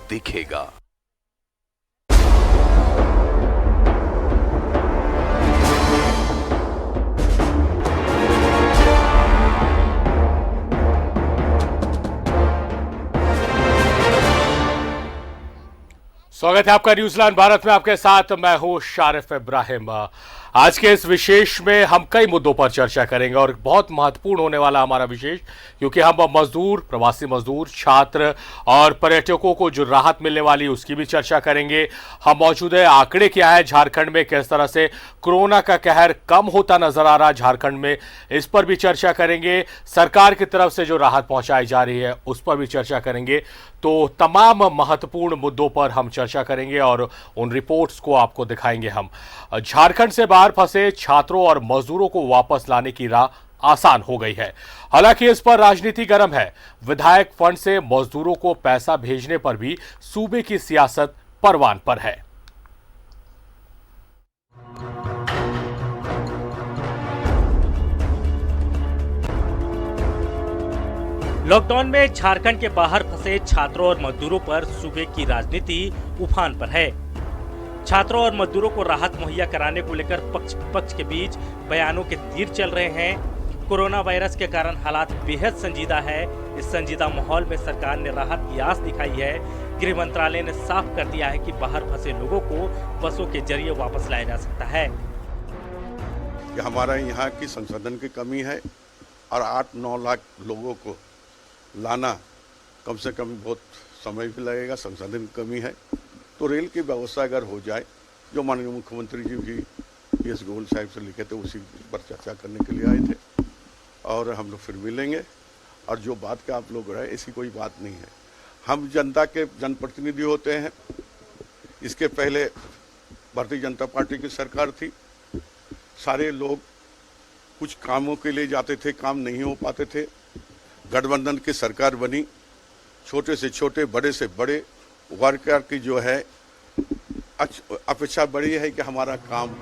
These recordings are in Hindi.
दिखेगा। स्वागत है आपका न्यूजीलैंड भारत में। आपके साथ मैं हूं शारिफ इब्राहिम। आज के इस विशेष में हम कई मुद्दों पर चर्चा करेंगे और बहुत महत्वपूर्ण होने वाला हमारा विशेष, क्योंकि हम मजदूर, प्रवासी मजदूर, छात्र और पर्यटकों को जो राहत मिलने वाली उसकी भी चर्चा करेंगे। हम मौजूदा आंकड़े क्या है झारखंड में, किस तरह से कोरोना का कहर कम होता नजर आ रहा झारखंड में, इस पर भी चर्चा करेंगे। सरकार की तरफ से जो राहत पहुंचाई जा रही है उस पर भी चर्चा करेंगे। तो तमाम महत्वपूर्ण मुद्दों पर हम चर्चा करेंगे और उन रिपोर्ट्स को आपको दिखाएंगे। हम झारखंड से बाहर फंसे छात्रों और मजदूरों को वापस लाने की राह आसान हो गई है। हालांकि इस पर राजनीति गर्म है। विधायक फंड से मजदूरों को पैसा भेजने पर भी सूबे की सियासत परवान पर है। लॉकडाउन में झारखंड के बाहर फंसे छात्रों और मजदूरों पर सूबे की राजनीति उफान पर है। छात्रों और मजदूरों को राहत मुहैया कराने को लेकर पक्ष विपक्ष के बीच बयानों के तीर चल रहे हैं। कोरोना वायरस के कारण हालात बेहद संजीदा है। इस संजीदा माहौल में सरकार ने राहत की आस दिखाई है। गृह मंत्रालय ने साफ कर दिया है कि बाहर फंसे लोगों को बसों के जरिए वापस लाया जा सकता है। कि हमारा यहाँ की संसाधन की कमी है और 8-9 लाख लोगों को लाना कम से कम बहुत समय भी लगेगा, संसाधन की कमी है। तो रेल की व्यवस्था अगर हो जाए, जो माननीय मुख्यमंत्री जी भी PS गोयल साहब से लिखे थे उसी पर चर्चा करने के लिए आए थे और हम लोग फिर मिलेंगे। और जो बात का आप लोग रहे, ऐसी कोई बात नहीं है। हम जनता के जनप्रतिनिधि होते हैं। इसके पहले भारतीय जनता पार्टी की सरकार थी। सारे लोग कुछ कामों के लिए जाते थे, काम नहीं हो पाते थे। गठबंधन की सरकार बनी, छोटे से छोटे, बड़े से बड़े वर्कर की जो है अपेक्षा बड़ी है कि हमारा काम।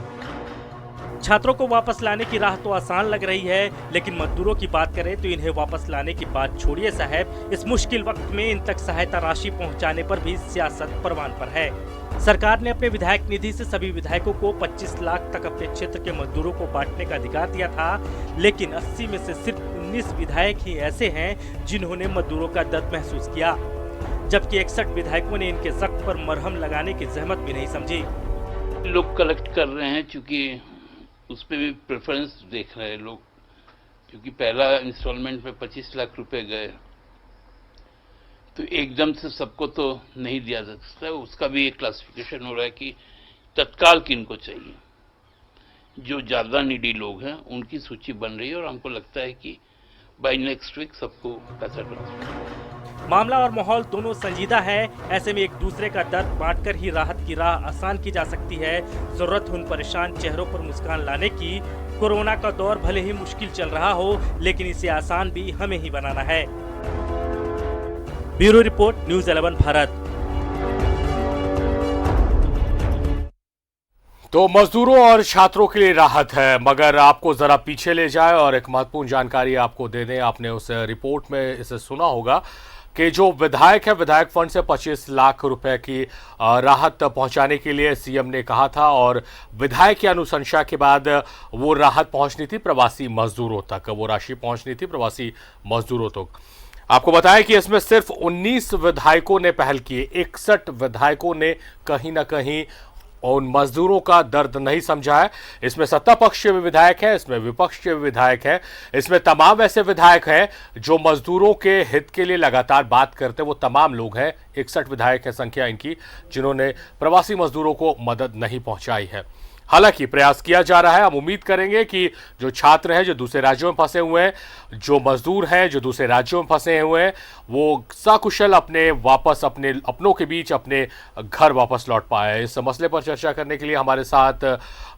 छात्रों को वापस लाने की राह तो आसान लग रही है, लेकिन मजदूरों की बात करें तो इन्हें वापस लाने की बात छोड़िए साहब, इस मुश्किल वक्त में इन तक सहायता राशि पहुंचाने पर भी सियासत परवान पर है। सरकार ने अपने विधायक निधि से सभी विधायकों को 25 लाख तक अपने क्षेत्र के मजदूरों को बांटने का अधिकार दिया था, लेकिन 80 में से सिर्फ 19 विधायक ही ऐसे हैं जिन्होंने मजदूरों का दर्द महसूस किया, जबकि 61 विधायकों ने इनके जख्म पर मरहम लगाने की जहमत भी नहीं समझी। लोग कलेक्ट कर रहे हैं, चूंकि उसमें भी प्रेफरेंस देख रहे हैं लोग, क्योंकि पहला इंस्टॉलमेंट में 25 लाख रुपए गए, तो एकदम से सबको तो नहीं दिया जा सकता। उसका भी एक क्लासिफिकेशन हो रहा है कि तत्काल किनको चाहिए। जो ज़्यादा नीडी लोग हैं उनकी सूची बन रही है और हमको लगता है कि बाय नेक्स्ट वीक सबको पैसा ट्रांसफर। मामला और माहौल दोनों संजीदा है। ऐसे में एक दूसरे का दर्द बांटकर ही राहत की राह आसान की जा सकती है। जरूरत उन परेशान चेहरों पर मुस्कान लाने की। कोरोना का दौर भले ही मुश्किल चल रहा हो, लेकिन इसे आसान भी हमें ही बनाना है। Bureau report, news 11 Bharat. तो मजदूरों और छात्रों के लिए राहत है, मगर आपको जरा पीछे ले जाए और एक महत्वपूर्ण जानकारी आपको दे दें। आपने उस रिपोर्ट में इसे सुना होगा कि जो विधायक है, विधायक फंड से 25 लाख रुपए की राहत पहुंचाने के लिए सीएम ने कहा था और विधायक की अनुशंसा के बाद वो राहत पहुंचनी थी प्रवासी मजदूरों तक, वो राशि पहुंचनी थी प्रवासी मजदूरों तक। आपको बताया कि इसमें सिर्फ 19 विधायकों ने पहल की, 61 विधायकों ने कहीं ना कहीं उन मजदूरों का दर्द नहीं समझा है। इसमें सत्ता पक्ष के भी विधायक हैं, इसमें विपक्ष के भी विधायक हैं, इसमें तमाम ऐसे विधायक हैं जो मजदूरों के हित के लिए लगातार बात करते हैं। वो तमाम लोग हैं, 61 विधायक है संख्या इनकी, जिन्होंने प्रवासी मजदूरों को मदद नहीं पहुंचाई है। हालांकि प्रयास किया जा रहा है। हम उम्मीद करेंगे कि जो छात्र हैं, जो दूसरे राज्यों में फंसे हुए हैं, जो मजदूर हैं जो दूसरे राज्यों में फंसे हुए हैं, वो सकुशल अपने अपनों के बीच अपने घर वापस लौट पाए। इस मसले पर चर्चा करने के लिए हमारे साथ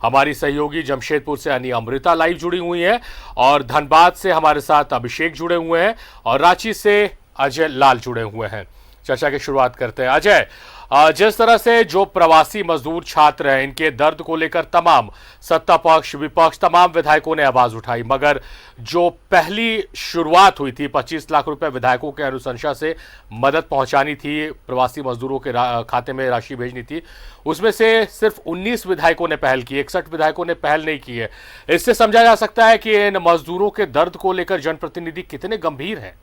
हमारी सहयोगी जमशेदपुर से यानी अमृता लाइव जुड़ी हुई हैं और धनबाद से हमारे साथ अभिषेक जुड़े हुए हैं और रांची से अजय लाल जुड़े हुए हैं। चर्चा की शुरुआत करते हैं। अजय, जिस तरह से जो प्रवासी मजदूर छात्र हैं, इनके दर्द को लेकर तमाम सत्ता पक्ष विपक्ष तमाम विधायकों ने आवाज उठाई, मगर जो पहली शुरुआत हुई थी 25 लाख रुपए विधायकों के अनुशंसा से मदद पहुंचानी थी, प्रवासी मजदूरों के खाते में राशि भेजनी थी, उसमें से सिर्फ 19 विधायकों ने पहल की, 61 विधायकों ने पहल नहीं की है। इससे समझा जा सकता है कि इन मजदूरों के दर्द को लेकर जनप्रतिनिधि कितने गंभीर हैं।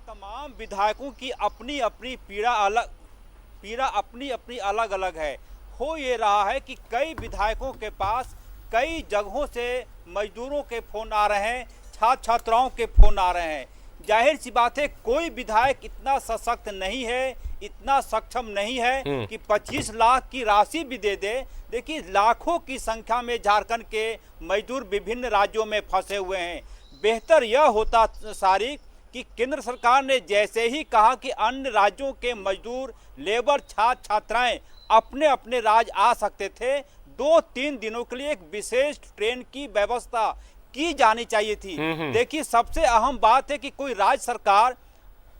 तमाम विधायकों की अपनी अपनी पीड़ा अपनी अपनी अलग अलग है। हो ये रहा है कि कई विधायकों के पास कई जगहों से मजदूरों के फोन आ रहे हैं, छात्र छात्राओं के फोन आ रहे हैं। जाहिर सी बात है, कोई विधायक इतना सशक्त नहीं है, इतना सक्षम नहीं है कि 25 लाख की राशि भी दे दे। देखिए, लाखों की संख्या में झारखंड के मजदूर विभिन्न राज्यों में फंसे हुए हैं। बेहतर यह होता सारिक कि केंद्र सरकार ने जैसे ही कहा कि अन्य राज्यों के मजदूर, लेबर, छात्र छात्राएं अपने अपने राज्य आ सकते थे, 2-3 दिनों के लिए एक विशेष ट्रेन की व्यवस्था की जानी चाहिए थी। देखिए, सबसे अहम बात है कि कोई राज्य सरकार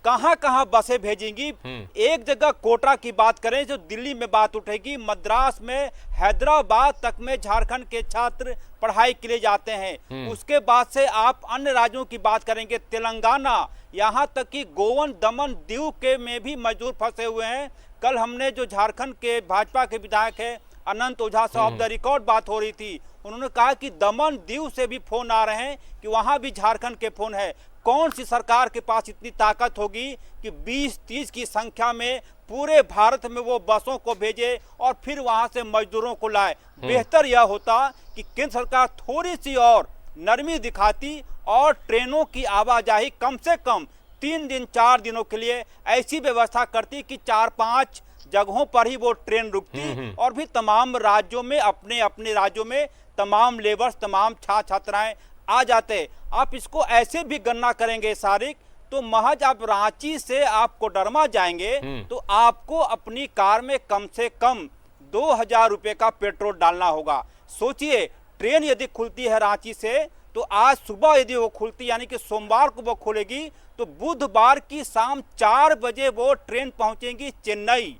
कहां कहां बसें भेजेंगी। एक जगह कोटा की बात करें जो दिल्ली में बात उठेगी, मद्रास में, हैदराबाद तक में झारखंड के छात्र पढ़ाई के लिए जाते हैं। उसके बाद से आप अन्य राज्यों की बात करेंगे, तेलंगाना, यहां तक कि गोवन, दमन, दीव के में भी मजदूर फंसे हुए हैं। कल हमने जो झारखंड के भाजपा के विधायक है अनंत ओझा से ऑफ द रिकॉर्ड बात हो रही थी, उन्होंने कहा कि दमन, दीव से भी फोन आ रहे हैं कि वहां भी झारखंड के फोन है। कौन सी सरकार के पास इतनी ताकत होगी कि 20-30 की संख्या में पूरे भारत में वो बसों को भेजे और फिर वहां से मजदूरों को लाए। बेहतर यह होता कि केंद्र सरकार थोड़ी सी और नरमी दिखाती और ट्रेनों की आवाजाही कम से कम 3 दिन 4 दिनों के लिए ऐसी व्यवस्था करती कि 4-5 जगहों पर ही वो ट्रेन रुकती और भी तमाम राज्यों में, अपने अपने राज्यों में तमाम लेबर्स, तमाम छात्र छात्राएं आ जाते। आप इसको ऐसे भी गणना करेंगे सारिक, तो महज आप रांची से आप कोडरमा जाएंगे तो आपको अपनी कार में कम से कम 2000 रुपए का पेट्रोल डालना होगा। सोचिए, ट्रेन यदि खुलती है रांची से तो आज सुबह यदि वो खुलती, यानी कि सोमवार को वो खुलेगी, तो बुधवार की शाम 4 बजे वो ट्रेन पहुंचेगी चेन्नई,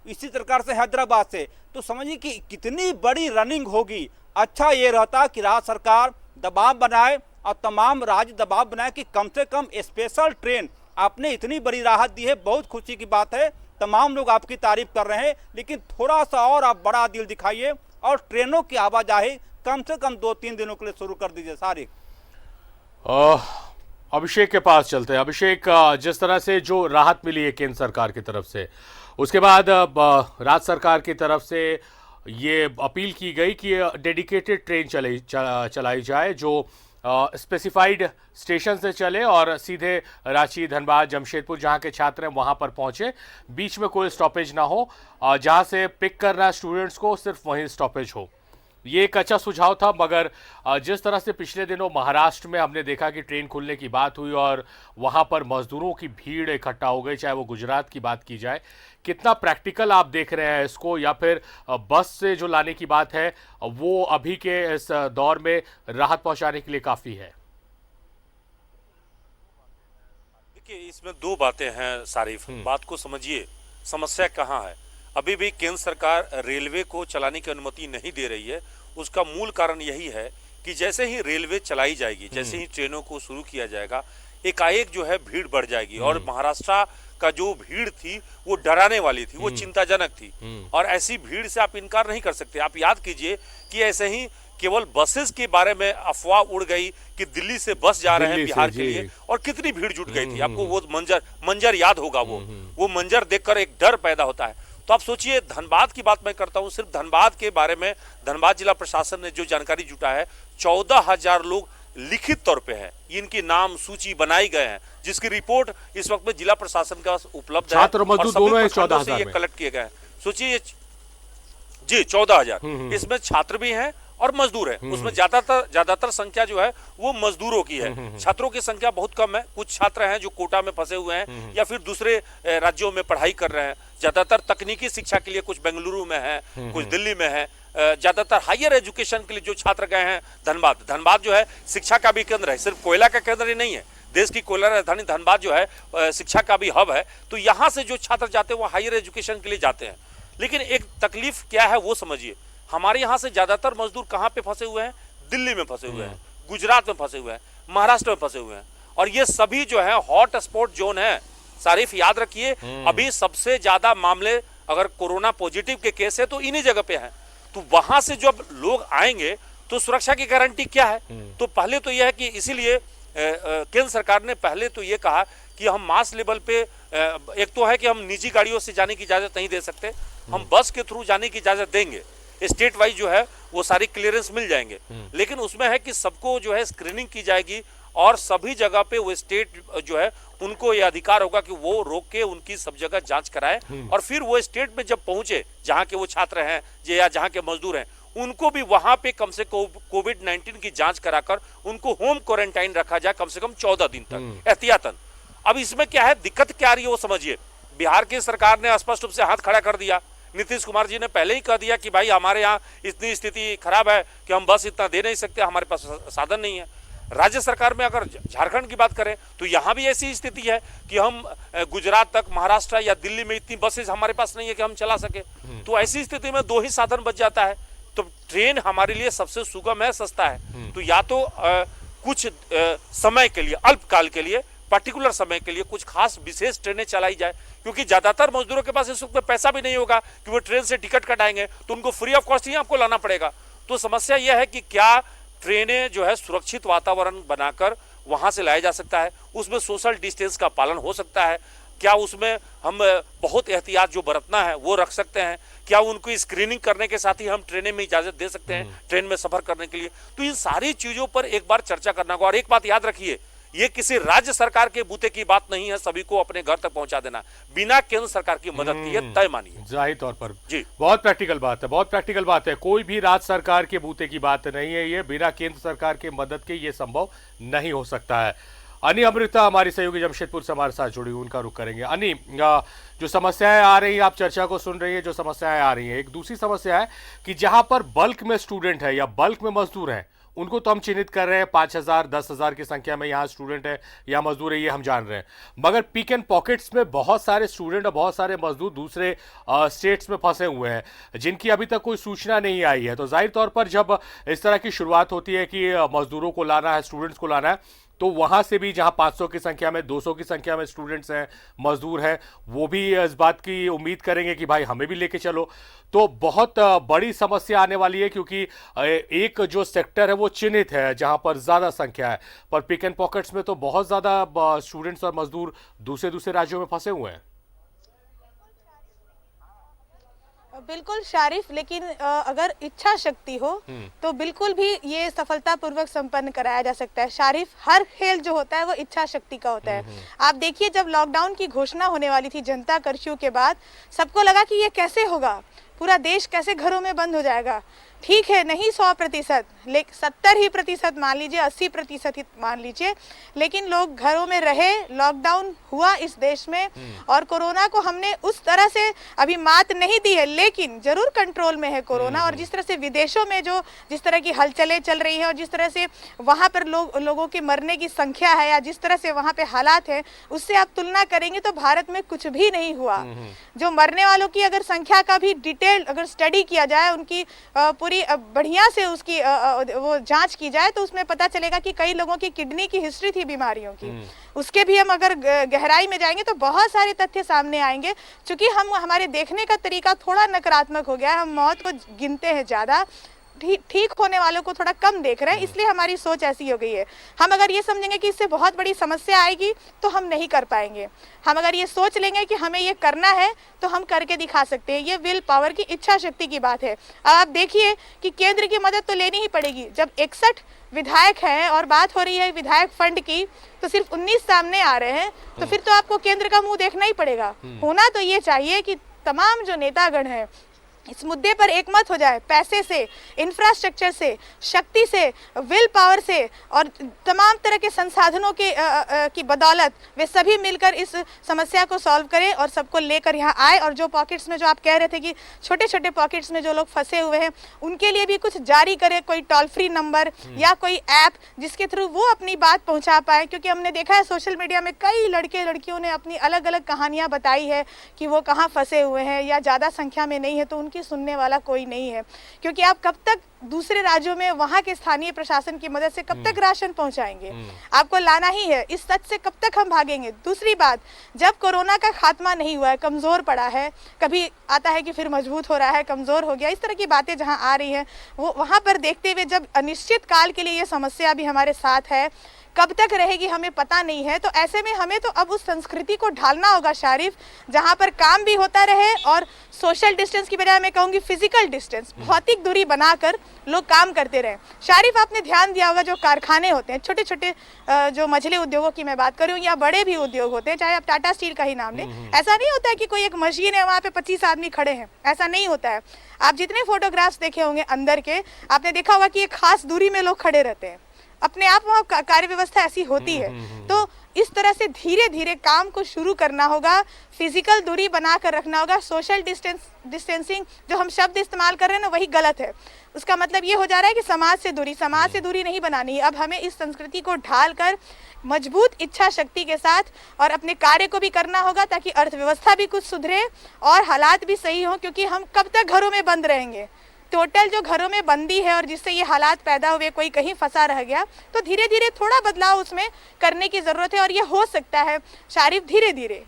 इसी प्रकार से हैदराबाद से। तो समझिए कि कितनी बड़ी रनिंग होगी। अच्छा ये रहता कि राज्य सरकार दबाव बनाए और तमाम राज्य दबाव बनाए कि कम से कम स्पेशल ट्रेन, आपने इतनी बड़ी राहत दी है, बहुत खुशी की बात है, तमाम लोग आपकी तारीफ कर रहे हैं, लेकिन थोड़ा सा और आप बड़ा दिल दिखाइए और ट्रेनों की आवाजाही कम से कम 2-3 दिनों के लिए शुरू कर दीजिए। सारी अभिषेक के पास चलते हैं। अभिषेक, जिस तरह से जो राहत मिली है केंद्र सरकार की तरफ से, उसके बाद राज्य सरकार की तरफ से ये अपील की गई कि डेडिकेटेड ट्रेन चलाई जाए जो स्पेसिफाइड स्टेशन से चले और सीधे रांची, धनबाद, जमशेदपुर जहां के छात्र हैं वहां पर पहुंचे, बीच में कोई स्टॉपेज ना हो, जहां से पिक करना है स्टूडेंट्स को सिर्फ वहीं स्टॉपेज हो। ये एक अच्छा सुझाव था, मगर जिस तरह से पिछले दिनों महाराष्ट्र में हमने देखा कि ट्रेन खुलने की बात हुई और वहां पर मजदूरों की भीड़ इकट्ठा हो गई, चाहे वो गुजरात की बात की जाए, कितना प्रैक्टिकल आप देख रहे हैं इसको, या फिर बस से जो लाने की बात है वो अभी के इस दौर में राहत पहुंचाने के लिए काफी है? देखिए, इसमें 2 बातें हैं सारिफ, बात को समझिए, समस्या कहाँ है। अभी भी केंद्र सरकार रेलवे को चलाने की अनुमति नहीं दे रही है। उसका मूल कारण यही है कि जैसे ही रेलवे चलाई जाएगी, जैसे ही ट्रेनों को शुरू किया जाएगा, एकाएक जो है भीड़ बढ़ जाएगी। और महाराष्ट्र का जो भीड़ थी वो डराने वाली थी, वो चिंताजनक थी, और ऐसी भीड़ से आप इनकार नहीं कर सकते। आप याद कीजिए कि ऐसे ही केवल बसेस के बारे में अफवाह उड़ गई कि दिल्ली से बस जा रहे हैं बिहार के लिए, और कितनी भीड़ जुट गई थी। आपको वो मंजर याद होगा, वो मंजर देखकर एक डर पैदा होता है। तो आप सोचिए, धनबाद की बात मैं करता हूं, सिर्फ धनबाद के बारे में धनबाद जिला प्रशासन ने जो जानकारी जुटा है, 14,000 लोग लिखित तौर पे हैं, इनकी नाम सूची बनाई गए हैं, जिसकी रिपोर्ट इस वक्त में जिला प्रशासन का उपलब्ध है, छात्र मजदूर दोनों 14,000 ये कलेक्ट किए गए हैं। सोचिए जी, 14,000, इसमें छात्र भी हैं और मजदूर है। उसमें ज्यादातर संख्या जो है वो मजदूरों की है। छात्रों की संख्या बहुत कम है। कुछ छात्र हैं जो कोटा में फंसे हुए हैं या फिर दूसरे राज्यों में पढ़ाई कर रहे हैं। ज्यादातर तकनीकी शिक्षा के लिए कुछ बेंगलुरु में है, कुछ दिल्ली में है, ज़्यादातर हायर एजुकेशन के लिए जो छात्र गए हैं धनबाद जो है शिक्षा का भी केंद्र है, सिर्फ कोयला का केंद्र ही नहीं है। देश की कोयला राजधानी धनबाद जो है शिक्षा का भी हब है। तो यहाँ से जो छात्र जाते हैं वो हायर एजुकेशन के लिए जाते हैं। लेकिन एक तकलीफ क्या है वो समझिए, हमारे यहाँ से ज़्यादातर मजदूर कहाँ पे फंसे हुए हैं? दिल्ली में फंसे हुए हैं, गुजरात में फंसे हुए हैं, महाराष्ट्र में फंसे हुए हैं। और ये सभी जो है हॉट स्पॉट जोन है। सारिफ याद रखिए, अभी सबसे ज्यादा मामले अगर कोरोना पॉजिटिव के केस है तो इन्हीं जगह पे हैं। तो वहां से जब लोग आएंगे तो सुरक्षा की गारंटी क्या है? तो पहले तो यह है कि इसीलिए केंद्र सरकार ने पहले तो ये कहा कि हम मास लेवल पे, एक तो है कि हम निजी गाड़ियों से जाने की इजाजत नहीं दे सकते, हम बस के थ्रू जाने की इजाजत देंगे। स्टेट वाइज जो है वो सारी क्लियरेंस मिल जाएंगे, लेकिन उसमें है कि सबको जो है स्क्रीनिंग की जाएगी और सभी जगह पे वो स्टेट जो है उनको ये अधिकार होगा कि वो रोक के उनकी सब जगह जांच कराए और फिर वो स्टेट में जब पहुंचे जहां के वो छात्र हैं या जहां के मजदूर हैं, उनको भी वहां पे कम से कोविड-19 की जांच कराकर उनको होम क्वारंटाइन रखा जाए कम से कम 14 दिन तक एहतियातन। अब इसमें क्या है, दिक्कत क्या आ रही है वो समझिए। बिहार की सरकार ने स्पष्ट रूप से हाथ खड़ा कर दिया। नीतीश कुमार जी ने पहले ही कह दिया कि भाई हमारे यहाँ इतनी स्थिति खराब है कि हम बस इतना दे नहीं सकते, हमारे पास साधन नहीं है। राज्य सरकार में अगर झारखंड की बात करें तो यहाँ भी ऐसी स्थिति है कि हम गुजरात तक, महाराष्ट्र या दिल्ली में इतनी बसेज हमारे पास नहीं है कि हम चला सके। तो ऐसी स्थिति में 2 ही साधन बच जाता है। तो ट्रेन हमारे लिए सबसे सुगम है, सस्ता है। तो या तो कुछ समय के लिए, अल्पकाल के लिए, पर्टिकुलर समय के लिए कुछ खास विशेष ट्रेनें चलाई जाए, क्योंकि ज्यादातर मजदूरों के पास इस वक्त पैसा भी नहीं होगा कि वो ट्रेन से टिकट कटाएंगे, तो उनको फ्री ऑफ कॉस्ट ही आपको लाना पड़ेगा। तो समस्या यह है कि क्या ट्रेनें जो है सुरक्षित वातावरण बनाकर वहां से लाया जा सकता है, उसमें सोशल डिस्टेंस का पालन हो सकता है, क्या उसमें हम बहुत एहतियात जो बरतना है वो रख सकते हैं, क्या उनको स्क्रीनिंग करने के साथ ही हम ट्रेनें में इजाजत दे सकते हैं ट्रेन में सफर करने के लिए। तो इन सारी चीजों पर एक बार चर्चा करना होगा। और एक बात याद रखिए, ये किसी राज्य सरकार के बूते की बात नहीं है सभी को अपने घर तक पहुंचा देना बिना केंद्र सरकार की मदद के, ये तय मानिए। जाहिर तौर पर जी, बहुत प्रैक्टिकल बात है, बहुत प्रैक्टिकल बात है। कोई भी राज्य सरकार के बूते की बात नहीं है, ये बिना केंद्र सरकार के मदद के ये संभव नहीं हो सकता है। अनि अमृता हमारी सहयोगी जमशेदपुर से हमारे साथ जुड़ी, उनका रुख करेंगे। अनि, जो समस्याएं आ रही हैं, आप चर्चा को सुन रही है, जो समस्याएं आ रही हैं, एक दूसरी समस्या है कि जहां पर बल्क में स्टूडेंट है या बल्क में मजदूर हैं, उनको तो हम चिन्हित कर रहे हैं, 5,000 10,000 की संख्या में यहाँ स्टूडेंट है या मजदूर है, ये हम जान रहे हैं। मगर पिक एंड पॉकेट्स में बहुत सारे स्टूडेंट और बहुत सारे मजदूर दूसरे स्टेट्स में फंसे हुए हैं, जिनकी अभी तक कोई सूचना नहीं आई है। तो जाहिर तौर पर जब इस तरह की शुरुआत होती है कि मजदूरों को लाना है, स्टूडेंट्स को लाना है, तो वहां से भी जहां 500 की संख्या में, 200 की संख्या में स्टूडेंट्स हैं, मजदूर हैं, वो भी इस बात की उम्मीद करेंगे कि भाई हमें भी लेके चलो। तो बहुत बड़ी समस्या आने वाली है, क्योंकि एक जो सेक्टर है वो चिन्हित है जहां पर ज्यादा संख्या है, पर पिक एंड पॉकेट्स में तो बहुत ज्यादा स्टूडेंट्स और मजदूर दूसरे राज्यों में फंसे हुए हैं। बिल्कुल शारिफ, लेकिन अगर इच्छा शक्ति हो तो बिल्कुल भी ये सफलतापूर्वक संपन्न कराया जा सकता है। शारिफ, हर खेल जो होता है वो इच्छा शक्ति का होता है। आप देखिए, जब लॉकडाउन की घोषणा होने वाली थी जनता कर्फ्यू के बाद, सबको लगा कि ये कैसे होगा, पूरा देश कैसे घरों में बंद हो जाएगा। ठीक है, नहीं 100%, लेकिन 70% मान लीजिए, 80% मान लीजिए, लेकिन लोग घरों में रहे, लॉकडाउन हुआ इस देश में, और कोरोना को हमने उस तरह से अभी मात नहीं दी है, लेकिन जरूर कंट्रोल में है कोरोना। और जिस तरह से विदेशों में जिस तरह की हलचलें चल रही हैं और जिस तरह से वहाँ पर लोगों के मरने की संख्या है या जिस तरह से वहाँ पे हालात है, उससे आप तुलना करेंगे तो भारत में कुछ भी नहीं हुआ। जो मरने वालों की अगर संख्या का भी डिटेल अगर स्टडी किया जाए, उनकी पूरी बढ़िया से उसकी वो जांच की जाए, तो उसमें पता चलेगा कि कई लोगों की किडनी की हिस्ट्री थी बीमारियों की। उसके भी हम अगर गहराई में जाएंगे तो बहुत सारे तथ्य सामने आएंगे। क्योंकि हमारे देखने का तरीका थोड़ा नकारात्मक हो गया है, हम मौत को गिनते हैं ज्यादा, ठीक होने वालों को थोड़ा कम देख रहे हैं, इसलिए हमारी सोच ऐसी हो गई है। हम अगर ये समझेंगे कि इससे बहुत बड़ी समस्या आएगी तो हम नहीं कर पाएंगे। हम अगर ये सोच लेंगे कि हमें ये करना है तो हम करके दिखा सकते हैं। ये विल पावर की, इच्छा शक्ति की बात है। अब आप देखिए कि केंद्र की मदद तो लेनी ही पड़ेगी। जब 61 विधायक हैं और बात हो रही है विधायक फंड की, तो सिर्फ 19 सामने आ रहे हैं, तो फिर तो आपको केंद्र का मुंह देखना ही पड़ेगा। होना तो ये चाहिए कि तमाम जो नेतागण हैं, इस मुद्दे पर एकमत हो जाए, पैसे से, इंफ्रास्ट्रक्चर से, शक्ति से, विल पावर से और तमाम तरह के संसाधनों के की बदौलत वे सभी मिलकर इस समस्या को सॉल्व करें और सबको लेकर यहाँ आए। और जो पॉकेट्स में, जो आप कह रहे थे कि छोटे छोटे पॉकेट्स में जो लोग फंसे हुए हैं, उनके लिए भी कुछ जारी करें, कोई टोल फ्री नंबर या कोई ऐप जिसके थ्रू वो अपनी बात पहुँचा पाए। क्योंकि हमने देखा है सोशल मीडिया में कई लड़के लड़कियों ने अपनी अलग अलग कहानियाँ बताई है कि वो कहाँ फंसे हुए हैं या ज़्यादा संख्या में नहीं है तो उनकी सुनने वाला कोई नहीं है। क्योंकि आप कब तक दूसरे राज्यों में वहां के स्थानीय प्रशासन की मदद से कब तक राशन पहुंचाएंगे? आपको लाना ही है। इस सच से कब तक हम भागेंगे? दूसरी बात, जब कोरोना का खात्मा नहीं हुआ है, कमजोर पड़ा है, कभी आता है कि फिर मजबूत हो रहा है, कमजोर हो गया, इस तरह की बातें जहां आ रही हैं, वो वहां पर देखते हुए जब अनिश्चित काल के लिए ये समस्या भी हमारे साथ है, कब तक रहेगी हमें पता नहीं है। तो ऐसे में हमें तो अब उस संस्कृति को ढालना होगा शारिफ, जहां पर काम भी होता रहे और सोशल डिस्टेंस की बजाय मैं कहूंगी फिजिकल डिस्टेंस, भौतिक दूरी बनाकर लोग काम करते रहे। शारिफ, आपने ध्यान दिया होगा जो कारखाने होते हैं, छोटे छोटे जो मझले उद्योगों की मैं बात करूं या बड़े भी उद्योग होते हैं, चाहे आप टाटा स्टील का ही नाम लें, ऐसा नहीं होता है कि कोई एक मशीन है वहां पे 25 आदमी खड़े हैं, ऐसा नहीं होता है। आप जितने फोटोग्राफ्स देखे होंगे अंदर के, आपने देखा होगा कि एक खास दूरी में लोग खड़े रहते हैं, अपने आप वहाँ कार्य व्यवस्था ऐसी होती है। तो इस तरह से धीरे धीरे काम को शुरू करना होगा, फिजिकल दूरी बनाकर रखना होगा। सोशल डिस्टेंसिंग जो हम शब्द इस्तेमाल कर रहे हैं ना, वही गलत है। उसका मतलब ये हो जा रहा है कि समाज से दूरी नहीं बनानी है। अब हमें इस संस्कृति को ढालकर मजबूत इच्छा शक्ति के साथ और अपने कार्य को भी करना होगा ताकि अर्थव्यवस्था भी कुछ सुधरे और हालात भी सही हों। क्योंकि हम कब तक घरों में बंद रहेंगे? टोटल जो घरों में बंदी है और जिससे ये हालात पैदा हुए, कोई कहीं फंसा रह गया, तो धीरे धीरे थोड़ा बदलाव उसमें करने की जरूरत है। और ये हो सकता है शारिफ, धीरे धीरे,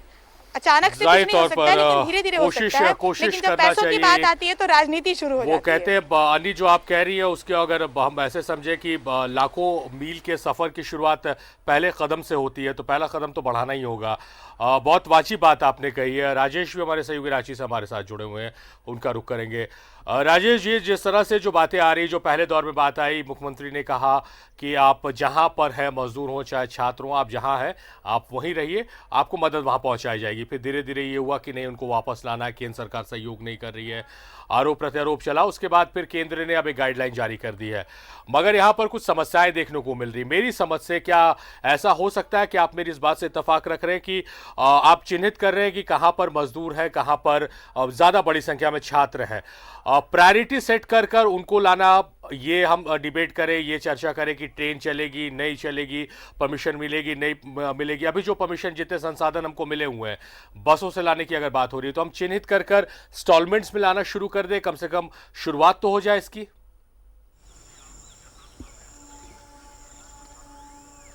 अचानक से कुछ नहीं हो सकता, लेकिन धीरे धीरे हो सकता है। लेकिन जब पैसों की बात आती है तो राजनीति शुरू हो जाती है। वो कहते हैं अन्नी, जो आप कह रही है उसके अगर हम ऐसे समझे कि लाखों मील के सफर की शुरुआत पहले कदम से होती है, तो पहला कदम तो बढ़ाना ही होगा। बहुत वाजिब बात आपने कही है। राजेश भी हमारे सहयोगी रांची से हमारे साथ जुड़े हुए हैं, उनका रुख करेंगे। राजेश जी, जिस तरह से जो बातें आ रही, जो पहले दौर में बात आई, मुख्यमंत्री ने कहा कि आप जहां पर है, मजदूर हो चाहे छात्र हो, आप जहां हैं आप वहीं रहिए, आपको मदद वहां पहुंचाई जाएगी। फिर धीरे धीरे ये हुआ कि नहीं, उनको वापस लाना है, केंद्र सरकार सहयोग नहीं कर रही है, आरोप प्रत्यारोप चला। उसके बाद फिर केंद्र ने अब एक गाइडलाइन जारी कर दी है, मगर यहाँ पर कुछ समस्याएं देखने को मिल रही। मेरी समझ से क्या ऐसा हो सकता है कि आप मेरी इस बात से इत्तेफाक रख रहे हैं कि आप चिन्हित कर रहे हैं कि कहाँ पर मजदूर है, कहाँ पर ज़्यादा बड़ी संख्या में छात्र हैं, प्रायोरिटी सेट कर कर उनको लाना, ये हम डिबेट करें, ये चर्चा करें कि ट्रेन चलेगी नहीं चलेगी, परमिशन मिलेगी नहीं मिलेगी। अभी जो परमिशन, जितने संसाधन हमको मिले हुए हैं, बसों से लाने की अगर बात हो रही है, तो हम चिन्हित कर कर इंस्टॉलमेंट्स में लाना शुरू कर दें, कम से कम शुरुआत तो हो जाए इसकी।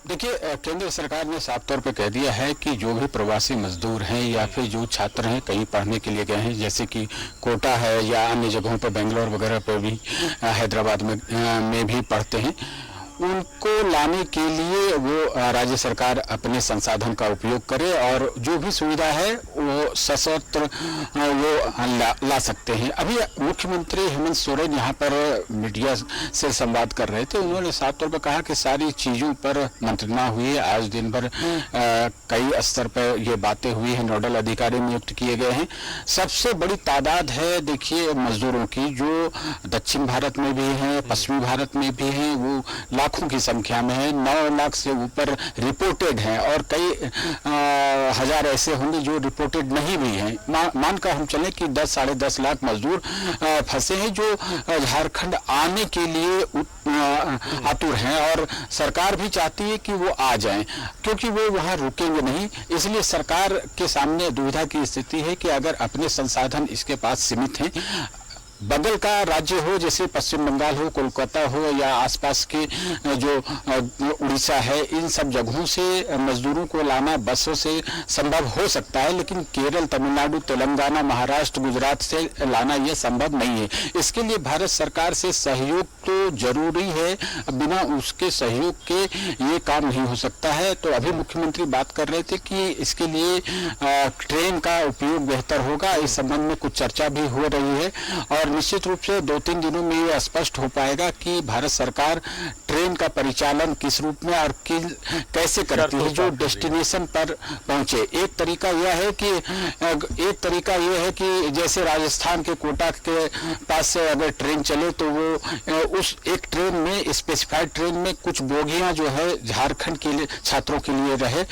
देखिए, केंद्र सरकार ने साफ तौर पे कह दिया है कि जो भी प्रवासी मजदूर हैं या फिर जो छात्र हैं कहीं पढ़ने के लिए गए हैं, जैसे कि कोटा है या अन्य जगहों पर, बेंगलोर वगैरह पर भी, हैदराबाद में भी पढ़ते हैं, उनको लाने के लिए वो राज्य सरकार अपने संसाधन का उपयोग करे और जो भी सुविधा है वो सशस्त्र वो ला सकते हैं। अभी मुख्यमंत्री हेमंत सोरेन यहाँ पर मीडिया से संवाद कर रहे थे, उन्होंने साफ तौर पर कहा कि सारी चीज़ों पर मंत्रणा हुई है। आज दिन भर कई स्तर पर ये बातें हुई हैं, नोडल अधिकारी नियुक्त किए गए हैं। सबसे बड़ी तादाद है, देखिए, मजदूरों की, जो दक्षिण भारत में भी हैं, पश्चिमी भारत में भी हैं, वो लाखों की संख्या में है। 9 लाख से ऊपर रिपोर्टेड हैं और कई हजार ऐसे होंगे जो रिपोर्टेड नहीं भी हैं। मानकर हम चलें कि 10 साढ़े 10 लाख मजदूर फंसे हैं जो झारखंड आने के लिए आतुर हैं और सरकार भी चाहती है कि वो आ जाएं, क्योंकि वो वहाँ रुकेंगे नहीं। इसलिए सरकार के सामने दुविधा की स्थिति है कि अगर अपने संसाधन इसके पास सीमित हैं, बगल का राज्य हो जैसे पश्चिम बंगाल हो, कोलकाता हो या आसपास के जो उड़ीसा है, इन सब जगहों से मजदूरों को लाना बसों से संभव हो सकता है, लेकिन केरल, तमिलनाडु, तेलंगाना, महाराष्ट्र, गुजरात से लाना यह संभव नहीं है। इसके लिए भारत सरकार से सहयोग तो जरूरी है, बिना उसके सहयोग के ये काम नहीं हो सकता है। तो अभी मुख्यमंत्री बात कर रहे थे कि इसके लिए ट्रेन का उपयोग बेहतर होगा। इस संबंध में कुछ चर्चा भी हो रही है और निश्चित रूप से 2-3 दिनों में ये स्पष्ट हो पाएगा कि भारत सरकार ट्रेन ट्रेन का परिचालन किस रूप में और कैसे करती है जो डेस्टिनेशन पर पहुंचे। एक तरीका यह है कि जैसे राजस्थान के कोटा के पास से अगर ट्रेन चले तो वो उस एक ट्रेन में, स्पेसिफाइड ट्रेन में कुछ बोगियां जो है झारखंड के लिए छात्रों के लिए रहे,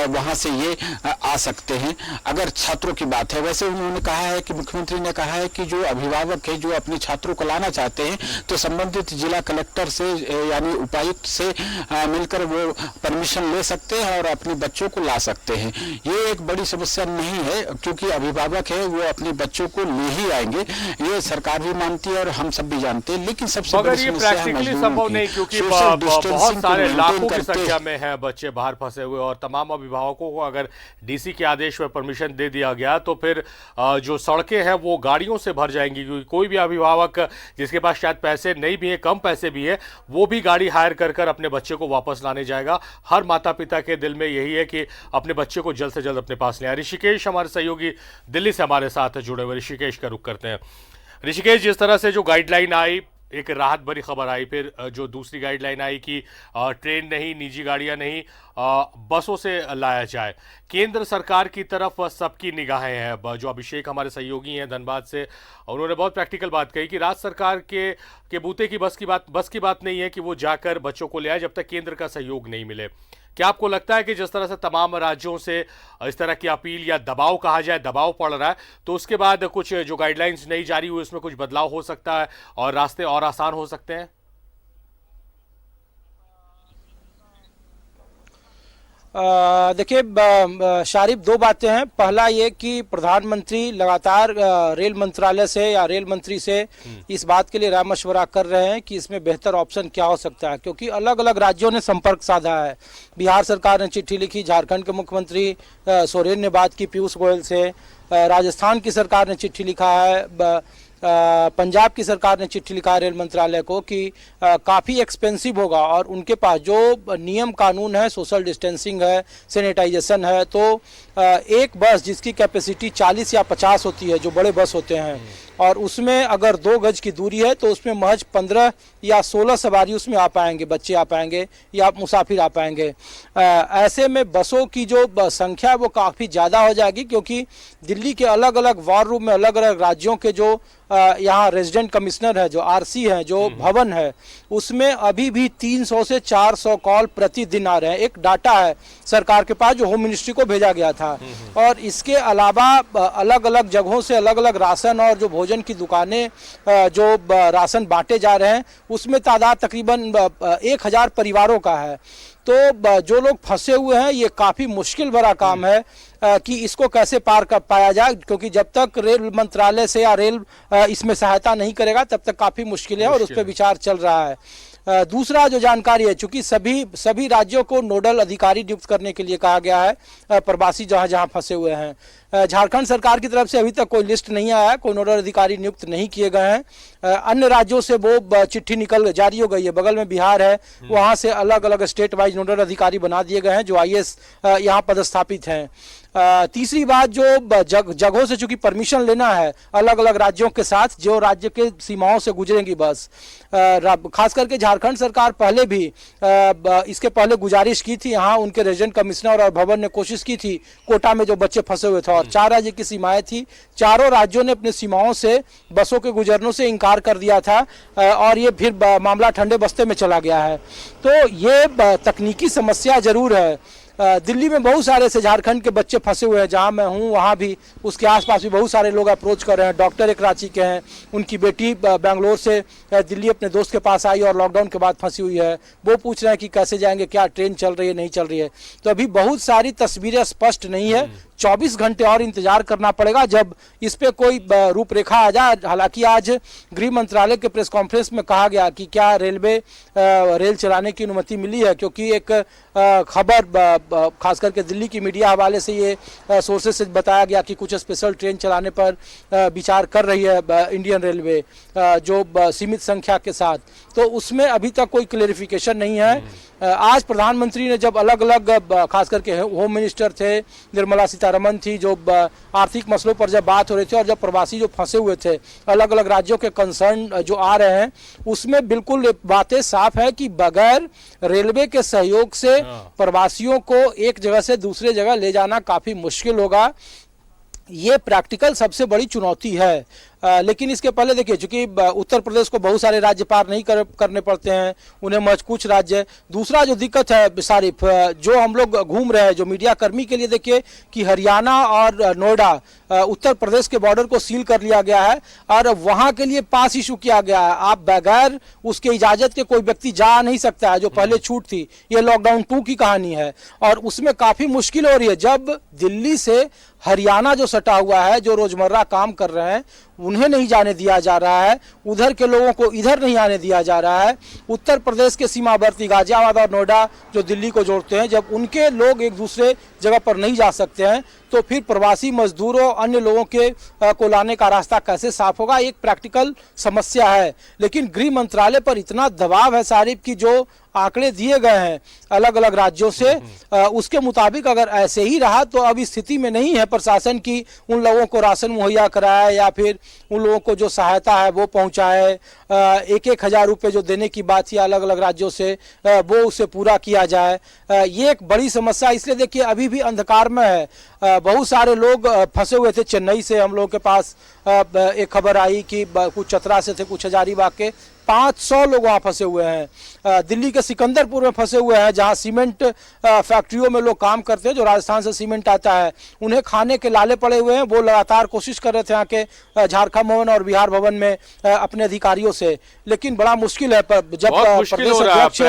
वहां से ये आ सकते हैं अगर छात्रों की बात है। वैसे उन्होंने कहा है कि मुख्यमंत्री ने कहा है कि जो अभिभावक है जो अपने छात्रों को लाना चाहते हैं तो संबंधित जिला कलेक्टर से यानी उपायुक्त से मिलकर वो परमिशन ले सकते हैं और अपने बच्चों को ला सकते हैं। ये एक बड़ी समस्या नहीं है क्योंकि अभिभावक है वो अपने बच्चों को ले ही आएंगे, ये सरकार भी मानती है और हम सब भी जानते हैं। लेकिन सबसे मगर ये प्रैक्टिकली संभव नहीं क्योंकि बहुत सारे लाखों की संख्या में है बच्चे बाहर फंसे हुए और तमाम अभिभावकों को अगर डीसी के आदेश पर परमिशन दे दिया गया तो फिर जो सड़कें हैं वो गाड़ियों से भर जाएंगी क्योंकि कोई भी अभिभावक जिसके पास शायद पैसे नहीं भी है, कम पैसे भी है, वो भी गाड़ी हायर कर अपने बच्चे को वापस लाने जाएगा। हर माता पिता के दिल में यही है कि अपने बच्चे को जल्द से जल्द अपने पास ले आए। ऋषिकेश हमारे सहयोगी दिल्ली से हमारे साथ जुड़े हुए, ऋषिकेश का रुख करते हैं। ऋषिकेश, जिस तरह से जो गाइडलाइन आई, एक राहत भरी खबर आई, फिर जो दूसरी गाइडलाइन आई कि ट्रेन नहीं, निजी गाड़ियां नहीं, बसों से लाया जाए। केंद्र सरकार की तरफ सबकी निगाहें हैं। जो अभिषेक हमारे सहयोगी हैं धनबाद से, उन्होंने बहुत प्रैक्टिकल बात कही कि राज्य सरकार के बूते की बस की बात नहीं है कि वो जाकर बच्चों को ले आए जब तक केंद्र का सहयोग नहीं मिले। क्या आपको लगता है कि जिस तरह से तमाम राज्यों से इस तरह की अपील या दबाव कहा जाए, दबाव पड़ रहा है, तो उसके बाद कुछ जो गाइडलाइंस नई जारी हुई उसमें कुछ बदलाव हो सकता है और रास्ते और आसान हो सकते हैं? देखिए शारिफ, दो बातें हैं। पहला ये कि प्रधानमंत्री लगातार रेल मंत्रालय से या रेल मंत्री से इस बात के लिए राय मशवरा कर रहे हैं कि इसमें बेहतर ऑप्शन क्या हो सकता है, क्योंकि अलग अलग राज्यों ने संपर्क साधा है। बिहार सरकार ने चिट्ठी लिखी, झारखंड के मुख्यमंत्री सोरेन ने बात की पीयूष गोयल से, राजस्थान की सरकार ने चिट्ठी लिखा है, पंजाब की सरकार ने चिट्ठी लिखा रेल मंत्रालय को कि काफ़ी एक्सपेंसिव होगा और उनके पास जो नियम कानून है, सोशल डिस्टेंसिंग है, सैनिटाइजेशन है, तो एक बस जिसकी कैपेसिटी 40 या 50 होती है, जो बड़े बस होते हैं, और उसमें अगर 2 गज की दूरी है तो उसमें महज 15 या 16 सवारी उसमें आ पाएंगे, बच्चे आ पाएंगे या मुसाफिर आ पाएंगे। ऐसे में बसों की जो संख्या वो काफ़ी ज़्यादा हो जाएगी, क्योंकि दिल्ली के अलग अलग वॉर रूम में अलग अलग राज्यों के जो यहाँ रेजिडेंट कमिश्नर है, जो आरसी है, जो भवन है, उसमें अभी भी 300 से 400 कॉल प्रतिदिन आ रहे हैं। एक डाटा है सरकार के पास जो होम मिनिस्ट्री को भेजा गया था। और इसके अलावा अलग अलग जगहों से अलग अलग राशन और जो भोजन की दुकानें जो राशन बांटे जा रहे हैं, उसमें तादाद तकरीबन 1000 परिवारों का है। तो जो लोग फंसे हुए हैं, ये काफ़ी मुश्किल भरा काम है कि इसको कैसे पार कर पाया जाए, क्योंकि जब तक रेल मंत्रालय से या रेल इसमें सहायता नहीं करेगा तब तक काफ़ी मुश्किल है और उस पर विचार चल रहा है। दूसरा जो जानकारी है, चूंकि सभी राज्यों को नोडल अधिकारी नियुक्त करने के लिए कहा गया है प्रवासी जहां फंसे हुए हैं। झारखंड सरकार की तरफ से अभी तक कोई लिस्ट नहीं आया है, कोई नोडल अधिकारी नियुक्त नहीं किए गए हैं। अन्य राज्यों से वो चिट्ठी जारी हो गई है। बगल में बिहार है, वहां से अलग अलग स्टेट वाइज नोडल अधिकारी बना दिए गए हैं जो IAS यहाँ पदस्थापित हैं। तीसरी बात, जो जगहों से चूंकि परमिशन लेना है अलग अलग राज्यों के साथ, जो राज्य के सीमाओं से गुजरेंगी बस, खास करके झारखंड सरकार पहले भी इसके पहले गुजारिश की थी, यहाँ उनके रेजिडेंट कमिश्नर और भवन ने कोशिश की थी कोटा में जो बच्चे फंसे हुए थे, और 4 राज्य की सीमाएं थी, चारों राज्यों ने अपने सीमाओं से बसों के गुजरने से इनकार कर दिया था और ये फिर मामला ठंडे बस्ते में चला गया है। तो ये तकनीकी समस्या जरूर है। दिल्ली में बहुत सारे से झारखंड के बच्चे फंसे हुए हैं, जहां मैं हूं वहां भी, उसके आसपास भी बहुत सारे लोग अप्रोच कर रहे हैं। डॉक्टर एक रांची के हैं, उनकी बेटी बेंगलोर से दिल्ली अपने दोस्त के पास आई और लॉकडाउन के बाद फंसी हुई है। वो पूछ रहे हैं कि कैसे जाएंगे, क्या ट्रेन चल रही है, नहीं चल रही है। तो अभी बहुत सारी तस्वीरें स्पष्ट नहीं है। 24 घंटे और इंतजार करना पड़ेगा जब इस पे कोई रूपरेखा आ जाए। हालांकि आज गृह मंत्रालय के प्रेस कॉन्फ्रेंस में कहा गया कि क्या रेल चलाने की अनुमति मिली है, क्योंकि एक खबर खास करके दिल्ली की मीडिया हवाले से ये सोर्सेज से बताया गया कि कुछ स्पेशल ट्रेन चलाने पर विचार कर रही है इंडियन रेलवे जो सीमित संख्या के साथ, तो उसमें अभी तक कोई क्लेरिफिकेशन नहीं है। आज प्रधानमंत्री ने जब अलग अलग खास करके होम मिनिस्टर थे, निर्मला सीतारमण थी, जो आर्थिक मसलों पर जब बात हो रही थी और जब प्रवासी जो फंसे हुए थे, अलग अलग राज्यों के कंसर्न जो आ रहे हैं, उसमें बिल्कुल बातें साफ है कि बगैर रेलवे के सहयोग से प्रवासियों को एक जगह से दूसरे जगह ले जाना काफी मुश्किल होगा। ये प्रैक्टिकल सबसे बड़ी चुनौती है। लेकिन इसके पहले देखिए, चूंकि उत्तर प्रदेश को बहुत सारे राज्य पार नहीं करने पड़ते हैं, उन्हें महज कुछ राज्य। दूसरा जो दिक्कत है सारिफ, जो हम लोग घूम रहे हैं, जो मीडिया कर्मी के लिए देखिए कि हरियाणा और नोएडा उत्तर प्रदेश के बॉर्डर को सील कर लिया गया है और वहां के लिए पास इशू किया गया है। आप बगैर उसके इजाजत के कोई व्यक्ति जा नहीं सकता है, जो पहले छूट थी। ये लॉकडाउन 2 की कहानी है और उसमें काफी मुश्किल हो रही है। जब दिल्ली से हरियाणा जो सटा हुआ है, जो रोजमर्रा काम कर रहे हैं, उन्हें नहीं जाने दिया जा रहा है, उधर के लोगों को इधर नहीं आने दिया जा रहा है। उत्तर प्रदेश के सीमावर्ती गाजियाबाद और नोएडा जो दिल्ली को जोड़ते हैं, जब उनके लोग एक दूसरे जगह पर नहीं जा सकते हैं, तो फिर प्रवासी मजदूरों अन्य लोगों के को लाने का रास्ता कैसे साफ होगा? एक प्रैक्टिकल समस्या है। लेकिन गृह मंत्रालय पर इतना दबाव है सारिफ की, जो आंकड़े दिए गए हैं अलग अलग राज्यों से, उसके मुताबिक अगर ऐसे ही रहा तो अब स्थिति में नहीं है प्रशासन की उन लोगों को राशन मुहैया कराए या फिर उन लोगों को जो सहायता है वो पहुंचाए। 1,000 रुपये जो देने की बात थी अलग अलग राज्यों से, वो उसे पूरा किया जाए। ये एक बड़ी समस्या। इसलिए देखिए, अभी भी अंधकार में है। बहुत सारे लोग फंसे हुए थे। चेन्नई से हम लोगों के पास एक खबर आई कि कुछ चतरा से थे, कुछ हजारीबाग के 500 लोग वहां फंसे हुए हैं। दिल्ली के सिकंदरपुर में फंसे हुए हैं, जहां सीमेंट फैक्ट्रियों में लोग काम करते हैं, जो राजस्थान से सीमेंट आता है। उन्हें खाने के लाले पड़े हुए हैं। वो लगातार कोशिश कर रहे थे यहाँ के झारखंड भवन और बिहार भवन में अपने अधिकारियों से, लेकिन बड़ा मुश्किल है। जब प्रदेश अध्यक्ष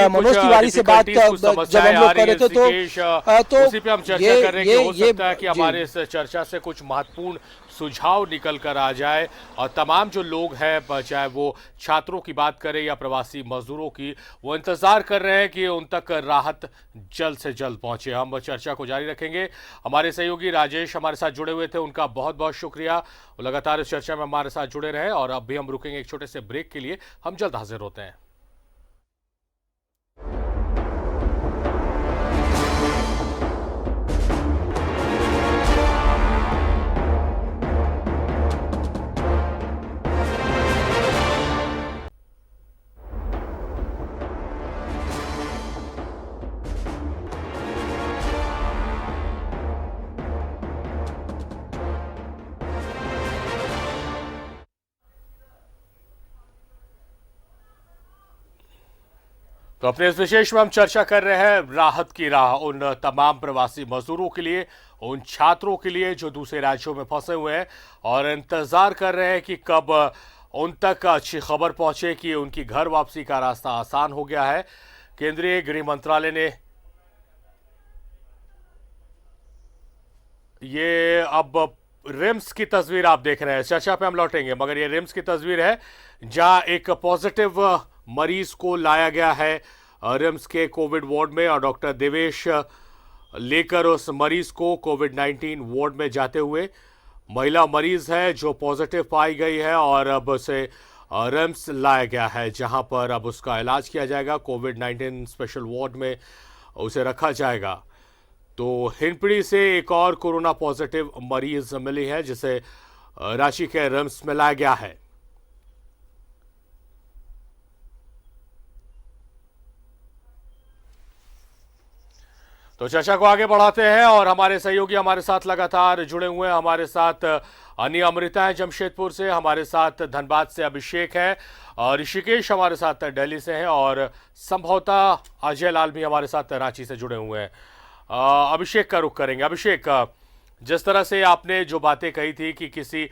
मनोज तिवारी से बात जब हम लोग कर रहे थे तो उसी पे हम चर्चा कर रहे हैं कि हो सकता है कि हमारे इस चर्चा से कुछ महत्वपूर्ण सुझाव निकल कर आ जाए और तमाम जो लोग हैं, चाहे वो छात्रों की बात करें या प्रवासी मजदूरों की, वो इंतजार कर रहे हैं कि उन तक राहत जल्द से जल्द पहुंचे। हम चर्चा को जारी रखेंगे। हमारे सहयोगी राजेश हमारे साथ जुड़े हुए थे, उनका बहुत बहुत शुक्रिया। वो लगातार इस चर्चा में हमारे साथ जुड़े रहे और अब भी हम रुकेंगे एक छोटे से ब्रेक के लिए। हम जल्द हाजिर होते हैं। तो अपने इस विशेष में हम चर्चा कर रहे हैं राहत की राह उन तमाम प्रवासी मजदूरों के लिए, उन छात्रों के लिए जो दूसरे राज्यों में फंसे हुए हैं और इंतजार कर रहे हैं कि कब उन तक अच्छी खबर पहुंचे कि उनकी घर वापसी का रास्ता आसान हो गया है। केंद्रीय गृह मंत्रालय ने ये अब रिम्स की तस्वीर आप देख रहे हैं, चर्चा पे हम लौटेंगे, मगर ये रिम्स की तस्वीर है जहां एक पॉजिटिव मरीज को लाया गया है रिम्स के कोविड वार्ड में और डॉक्टर देवेश लेकर उस मरीज को कोविड-19 वार्ड में जाते हुए, महिला मरीज है जो पॉजिटिव पाई गई है और अब उसे रिम्स लाया गया है जहां पर अब उसका इलाज किया जाएगा। कोविड-19 स्पेशल वार्ड में उसे रखा जाएगा। तो हिंदपीढ़ी से एक और कोरोना पॉजिटिव मरीज मिली है जिसे रांची के रिम्स में लाया गया है। तो चर्चा को आगे बढ़ाते हैं और हमारे सहयोगी हमारे साथ लगातार जुड़े हुए हैं। हमारे साथ अनी अमृता है जमशेदपुर से, हमारे साथ धनबाद से अभिषेक है और ऋषिकेश हमारे साथ दिल्ली से हैं और संभवतः अजय लाल भी हमारे साथ रांची से जुड़े हुए हैं। अभिषेक का रुख करेंगे। अभिषेक, जिस तरह से आपने जो बातें कही थी कि किसी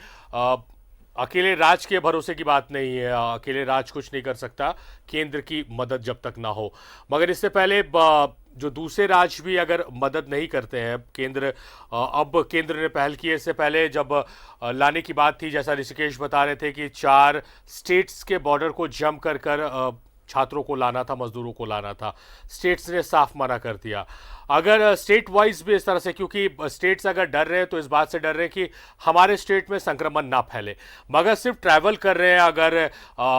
अकेले राज्य के भरोसे की बात नहीं है, अकेले राज्य कुछ नहीं कर सकता केंद्र की मदद जब तक ना हो, मगर इससे पहले जो दूसरे राज्य भी अगर मदद नहीं करते हैं, अब केंद्र ने पहल की है। इससे पहले जब लाने की बात थी, जैसा ऋषिकेश बता रहे थे कि 4 स्टेट्स के बॉर्डर को जम कर छात्रों को लाना था, मजदूरों को लाना था। स्टेट्स ने साफ मना कर दिया। अगर स्टेट वाइज भी इस तरह से, क्योंकि स्टेट्स अगर डर रहे हैं तो इस बात से डर रहे हैं कि हमारे स्टेट में संक्रमण ना फैले, मगर सिर्फ ट्रैवल कर रहे हैं, अगर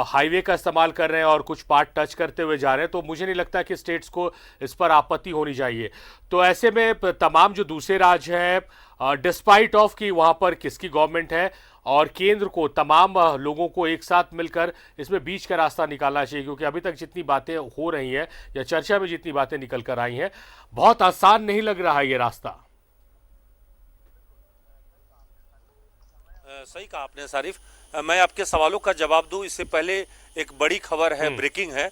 हाईवे का इस्तेमाल कर रहे हैं और कुछ पार्ट टच करते हुए जा रहे हैं, तो मुझे नहीं लगता कि स्टेट्स को इस पर आपत्ति होनी चाहिए। तो ऐसे में तमाम जो दूसरे राज्य हैं, डिस्पाइट ऑफ कि वहाँ पर किसकी गवर्नमेंट है, और केंद्र को, तमाम लोगों को एक साथ मिलकर इसमें बीच का रास्ता निकालना चाहिए, क्योंकि अभी तक जितनी बातें हो रही हैं या चर्चा में जितनी बातें निकल कर आई हैं, बहुत आसान नहीं लग रहा है ये रास्ता। सही कहा आपने सारिफ। मैं आपके सवालों का जवाब दूं इससे पहले एक बड़ी खबर है, ब्रेकिंग है,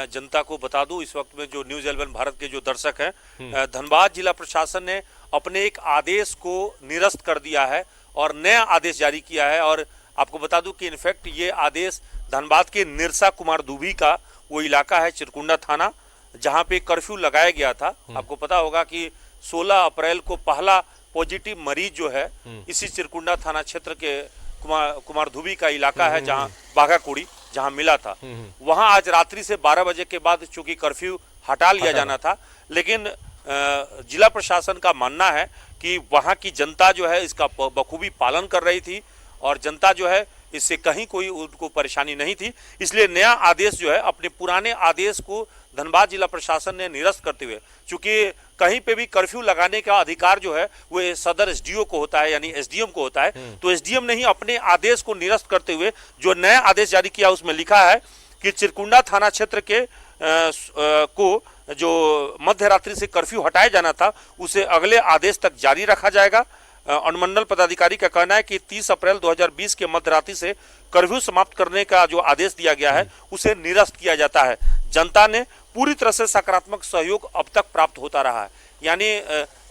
जनता को बता दूं इस वक्त में जो न्यूज़ 11 भारत के जो दर्शक हैं, धनबाद जिला प्रशासन ने अपने एक आदेश को निरस्त कर दिया है और नया आदेश जारी किया है। और आपको बता दूं कि इनफैक्ट ये आदेश धनबाद के निरसा कुमार दुबी का वो इलाका है, चिरकुंडा थाना, जहां पे कर्फ्यू लगाया गया था। आपको पता होगा कि 16 अप्रैल को पहला पॉजिटिव मरीज जो है इसी चिरकुंडा थाना क्षेत्र के कुमार धुबी का इलाका है, जहां बाघाकुड़ी जहां मिला था। वहां आज रात्रि से 12 बजे के बाद चूंकि कर्फ्यू हटा लिया जाना था, लेकिन जिला प्रशासन का मानना है कि वहां की जनता जो है इसका बखूबी पालन कर रही थी और जनता जो है इससे कहीं कोई उनको परेशानी नहीं थी। इसलिए नया आदेश जो है, अपने पुराने आदेश को धनबाद जिला प्रशासन ने निरस्त करते हुए, चूंकि कहीं पे भी कर्फ्यू लगाने का अधिकार जो है वो सदर एसडीओ को होता है, यानी एसडीएम को होता है, तो एसडीएम ने ही अपने आदेश को निरस्त करते हुए जो नया आदेश जारी किया उसमें लिखा है कि चिरकुंडा थाना क्षेत्र के को जो मध्य रात्रि से कर्फ्यू हटाया जाना था उसे अगले आदेश तक जारी रखा जाएगा। अनुमंडल पदाधिकारी का कहना है कि 30 अप्रैल 2020 के मध्य रात्रि से कर्फ्यू समाप्त करने का जो आदेश दिया गया है उसे निरस्त किया जाता है। जनता ने पूरी तरह से सकारात्मक सहयोग अब तक प्राप्त होता रहा है, यानी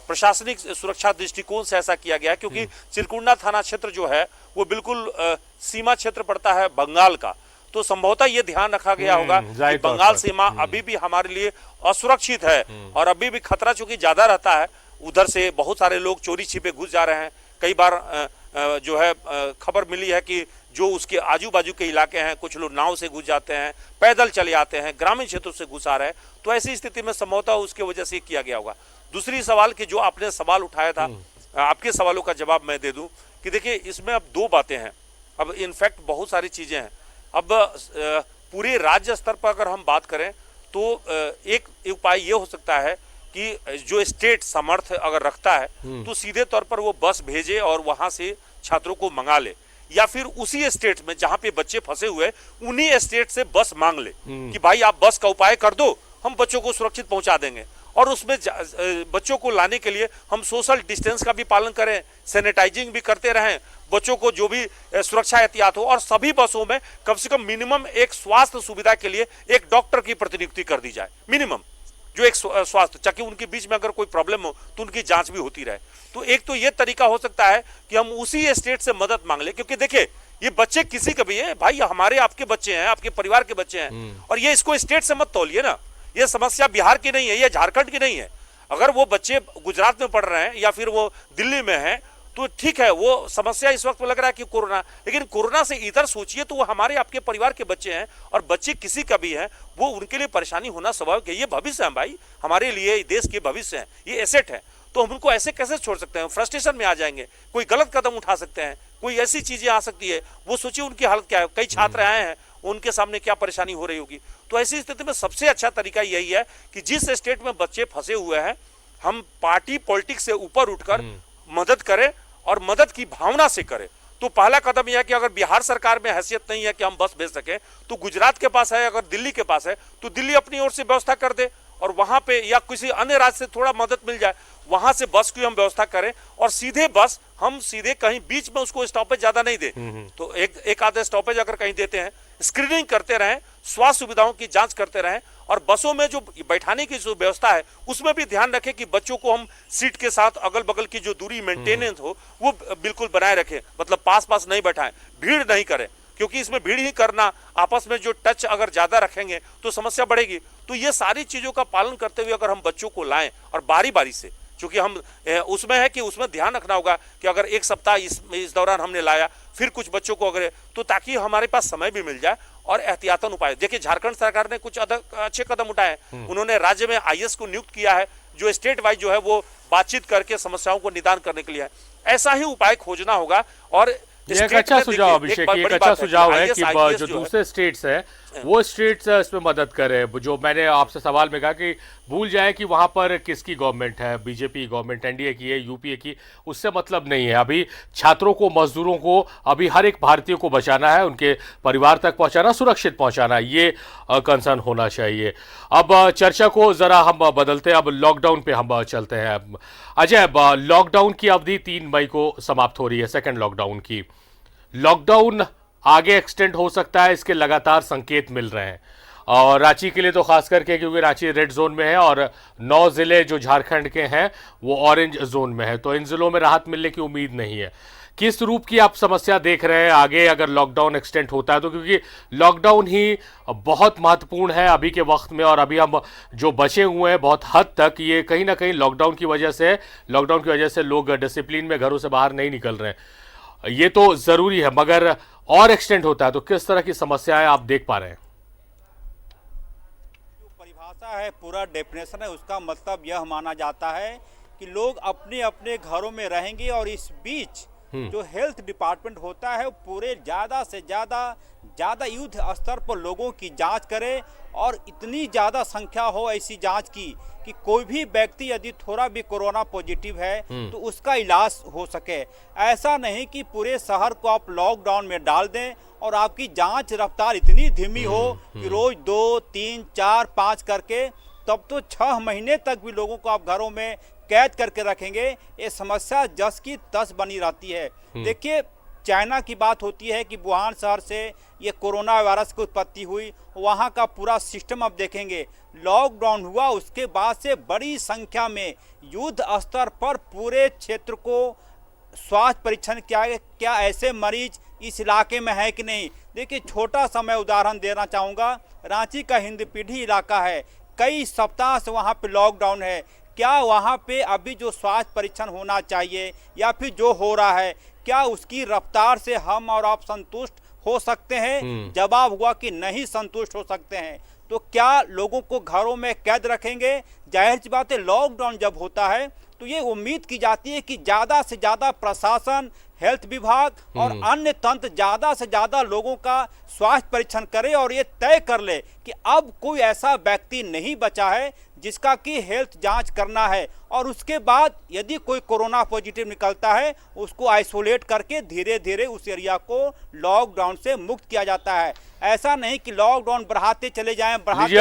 प्रशासनिक सुरक्षा दृष्टिकोण से ऐसा किया गया है, क्योंकि चिरकुंडा थाना क्षेत्र जो है वो बिल्कुल सीमा क्षेत्र पड़ता है बंगाल का, तो संभवतः ये ध्यान रखा गया होगा कि बंगाल सीमा अभी भी हमारे लिए असुरक्षित है और अभी भी खतरा चूंकि ज्यादा रहता है। उधर से बहुत सारे लोग चोरी छिपे घुस जा रहे हैं। कई बार जो है खबर मिली है कि जो उसके आजू बाजू के इलाके हैं, कुछ लोग नाव से घुस जाते हैं, पैदल चले आते हैं, ग्रामीण क्षेत्रों से घुस आ रहे हैं, तो ऐसी स्थिति में संभवतः उसकी वजह से किया गया होगा। दूसरी सवाल की जो आपने सवाल उठाया था, आपके सवालों का जवाब मैं दे दूं कि देखिए इसमें अब दो बातें हैं। अब इनफैक्ट बहुत सारी चीजें हैं। अब पूरे राज्य स्तर पर अगर हम बात करें तो एक उपाय ये हो सकता है कि जो स्टेट सामर्थ्य अगर रखता है तो सीधे तौर पर वो बस भेजे और वहां से छात्रों को मंगा ले, या फिर उसी स्टेट में जहां पे बच्चे फंसे हुए उन्हीं स्टेट से बस मांग ले कि भाई आप बस का उपाय कर दो, हम बच्चों को सुरक्षित पहुंचा देंगे। और उसमें बच्चों को लाने के लिए हम सोशल डिस्टेंस का भी पालन करें, सैनिटाइजिंग भी करते रहें, बच्चों को जो भी सुरक्षा एहतियात हो, और सभी बसों में कम से कम मिनिमम एक स्वास्थ्य सुविधा के लिए एक डॉक्टर की प्रतिनियुक्ति कर दी जाए, मिनिमम जो एक स्वास्थ्य, ताकि उनके बीच में अगर कोई प्रॉब्लम हो तो उनकी जांच भी होती रहे। तो एक तो ये तरीका हो सकता है कि हम उसी स्टेट से मदद मांग ले, क्योंकि देखिए ये बच्चे किसी के भी है भाई, हमारे आपके बच्चे हैं, आपके परिवार के बच्चे हैं, और ये इसको स्टेट से मत तौलिए ना। ये समस्या बिहार की नहीं है, ये झारखंड की नहीं है। अगर वो बच्चे गुजरात में पढ़ रहे हैं या फिर वो दिल्ली में हैं तो ठीक है, वो समस्या इस वक्त लग रहा है कि कोरोना, लेकिन कोरोना से इधर सोचिए तो वो हमारे आपके परिवार के बच्चे हैं, और बच्चे किसी का भी हैं, वो उनके लिए परेशानी होना स्वाभाविक है। ये भविष्य है भाई, हमारे लिए देश के भविष्य है, ये एसेट है, तो हम उनको ऐसे कैसे छोड़ सकते हैं? फ्रस्ट्रेशन में आ जाएंगे, कोई गलत कदम उठा सकते हैं, कोई ऐसी चीजें आ सकती है, वो सोचिए उनकी हालत क्या है। कई छात्र आए हैं, उनके सामने क्या परेशानी हो रही होगी। तो ऐसी स्थिति में सबसे अच्छा तरीका यही है कि जिस स्टेट में बच्चे फंसे हुए हैं, हम पार्टी पॉलिटिक्स से ऊपर उठकर मदद करें और मदद की भावना से करें। तो पहला कदम यह है कि अगर बिहार सरकार में हैसियत नहीं है कि हम बस भेज सके, तो गुजरात के पास है, अगर दिल्ली के पास है तो दिल्ली अपनी ओर से व्यवस्था कर दे, और वहां पे या किसी अन्य राज्य से थोड़ा मदद मिल जाए, वहां से बस की हम व्यवस्था करें, और सीधे बस हम सीधे कहीं बीच में उसको स्टॉपेज ज्यादा नहीं दे, तो एक आधे स्टॉपेज अगर कहीं देते हैं, स्क्रीनिंग करते रहें, स्वास्थ्य सुविधाओं की जांच करते रहें, और बसों में जो बैठाने की जो व्यवस्था है उसमें भी ध्यान रखें कि बच्चों को हम सीट के साथ अगल बगल की जो दूरी मेंटेनेंस हो वो बिल्कुल बनाए रखें, मतलब पास पास नहीं बैठाएं, भीड़ नहीं करें, क्योंकि इसमें भीड़ ही करना, आपस में जो टच अगर ज्यादा रखेंगे तो समस्या बढ़ेगी। तो ये सारी चीजों का पालन करते हुए अगर हम बच्चों को लाएं, और बारी बारी से, क्योंकि हम उसमें है कि उसमें ध्यान रखना होगा कि अगर एक सप्ताह इस दौरान हमने लाया फिर कुछ बच्चों को अगर, तो ताकि हमारे पास समय भी मिल जाए और एहतियातन उपाय। देखिए झारखंड सरकार ने कुछ अच्छे कदम उठाए। उन्होंने राज्य में आईएएस को नियुक्त किया है, जो स्टेट वाइज जो है वो बातचीत करके समस्याओं को निदान करने के लिए है। ऐसा ही उपाय खोजना होगा। और ये एक अच्छा सुझाव अभिषेक, एक अच्छा सुझाव है कि जो दूसरे स्टेट्स है वो स्टेट्स इसमें मदद करे। जो मैंने आपसे सवाल में कहा कि भूल जाए कि वहां पर किसकी गवर्नमेंट है, बीजेपी गवर्नमेंट, एनडीए की है, यूपीए की, उससे मतलब नहीं है। अभी छात्रों को, मजदूरों को, अभी हर एक भारतीय को बचाना है, उनके परिवार तक पहुंचाना, सुरक्षित पहुंचाना, ये कंसर्न होना चाहिए। अब चर्चा को जरा हम बदलते हैं, अब लॉकडाउन पे हम चलते हैं। अजय, लॉकडाउन की अवधि 3 मई को समाप्त हो रही है, सेकेंड लॉकडाउन की। लॉकडाउन आगे एक्सटेंड हो सकता है, इसके लगातार संकेत मिल रहे हैं। और रांची के लिए तो खास करके, क्योंकि रांची रेड जोन में है और 9 जिले जो झारखंड के हैं वो ऑरेंज जोन में है, तो इन जिलों में राहत मिलने की उम्मीद नहीं है। किस रूप की आप समस्या देख रहे हैं आगे अगर लॉकडाउन एक्सटेंड होता है तो? क्योंकि लॉकडाउन ही बहुत महत्वपूर्ण है अभी के वक्त में, और अभी हम जो बचे हुए हैं बहुत हद तक ये कहीं ना कहीं लॉकडाउन की वजह से लोग डिसिप्लिन में घरों से बाहर नहीं निकल रहे हैं। ये तो जरूरी है, मगर और एक्सटेंड होता है तो किस तरह की समस्याएं आप देख पा रहे हैं? जो परिभाषा है, पूरा डेफिनेशन है, उसका मतलब यह माना जाता है कि लोग अपने अपने घरों में रहेंगे और इस बीच जो हेल्थ डिपार्टमेंट होता है वो पूरे ज़्यादा से ज़्यादा युद्ध स्तर पर लोगों की जांच करे और इतनी ज़्यादा संख्या हो ऐसी जांच की कि कोई भी व्यक्ति यदि थोड़ा भी कोरोना पॉजिटिव है तो उसका इलाज हो सके। ऐसा नहीं कि पूरे शहर को आप लॉकडाउन में डाल दें और आपकी जांच रफ्तार इतनी धीमी हो कि रोज 2, 3, 4, 5 करके, तब तो 6 महीने तक भी लोगों को आप घरों में कैद करके रखेंगे। ये समस्या जस की तस बनी रहती है। देखिए, चाइना की बात होती है कि वुहान शहर से ये कोरोना वायरस की उत्पत्ति हुई, वहाँ का पूरा सिस्टम अब देखेंगे। लॉकडाउन हुआ उसके बाद से बड़ी संख्या में युद्ध स्तर पर पूरे क्षेत्र को स्वास्थ्य परीक्षण किया गया, क्या ऐसे मरीज इस इलाके में है कि नहीं। देखिए, छोटा सा मैं उदाहरण देना चाहूँगा। रांची का हिंदपीढ़ी इलाका है, कई सप्ताह से वहाँ पे लॉकडाउन है। क्या वहाँ पे अभी जो स्वास्थ्य परीक्षण होना चाहिए या फिर जो हो रहा है, क्या उसकी रफ्तार से हम और आप संतुष्ट हो सकते हैं? जवाब हुआ कि नहीं संतुष्ट हो सकते हैं। तो क्या लोगों को घरों में कैद रखेंगे? जाहिर सी बात है, लॉकडाउन जब होता है तो ये उम्मीद की जाती है कि ज़्यादा से ज़्यादा प्रशासन, हेल्थ विभाग और अन्य तंत्र ज़्यादा से ज़्यादा लोगों का स्वास्थ्य परीक्षण करे और ये तय कर ले कि अब कोई ऐसा व्यक्ति नहीं बचा है जिसका कि हेल्थ जांच करना है, और उसके बाद यदि कोई कोरोना पॉजिटिव निकलता है उसको आइसोलेट करके धीरे धीरे उस एरिया को लॉकडाउन से मुक्त किया जाता है। ऐसा नहीं कि लॉकडाउन बढ़ाते चले जाएं, बढ़ाते